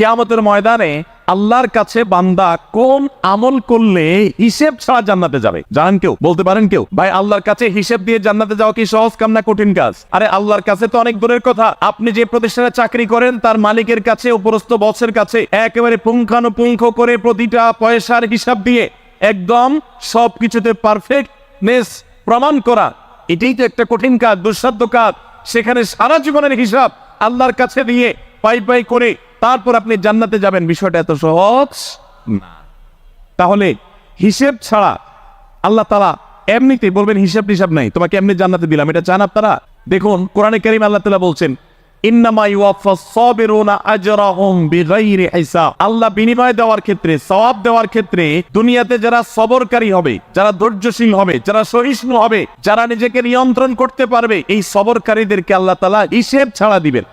কিয়ামতের ময়দানে আল্লাহর কাছে বান্দা কোন আমল করলে হিসেব ছাড়া জান্নাতে যাবে? জানেন কেউ? বলতে পারেন কেউ? ভাই, আল্লাহর কাছে হিসেব দিয়ে জান্নাতে যাওয়া কি সহজ কাম না কঠিন কাজ? আরে আল্লাহর কাছে তো অনেক দূরের কথা। আপনি যে প্রতিষ্ঠানে চাকরি করেন তার মালিকের কাছে, উপরস্থ বসের কাছে একেবারে পুঙ্খানুপুঙ্খ করে প্রতিটা পয়সার হিসাব দিয়ে একদম সবকিছুতে পারফেক্টনেস প্রমাণ করা, এটাই তো একটা কঠিন কাজ, দুঃসাধ্য কাজ। সেখানে সারা জীবনের হিসাব আল্লাহর কাছে দিয়ে পাই পাই করে তারপর আপনি জান্নাতে যাবেন, বিষয়টা এত সহজ না। তাহলে হিসেব ছাড়া আল্লাহ তাআলা এমনিতে বলবেন হিসাব নাই, তোমাকে এমনি জান্নাতে দিলাম, এটা চান আপনারা? দেখুন কোরআনে কারীম আল্লাহ তাআলা বলছেন, ইন্নামা ইউওয়াফাস সাবিরুনা আজরাহুম বিগাইরি হিসাব। আল্লাহ বিনিময় দেওয়ার ক্ষেত্রে, সওয়াব দেওয়ার ক্ষেত্রে দুনিয়াতে যারা সবরকারী হবে, যারা ধৈর্যশীল হবে, যারা সহিষ্ণু হবে, যারা নিজেকে নিয়ন্ত্রণ করতে পারবে, এই সবরকারীদেরকে আল্লাহ তাআলা হিসেব ছাড়া দিবেন।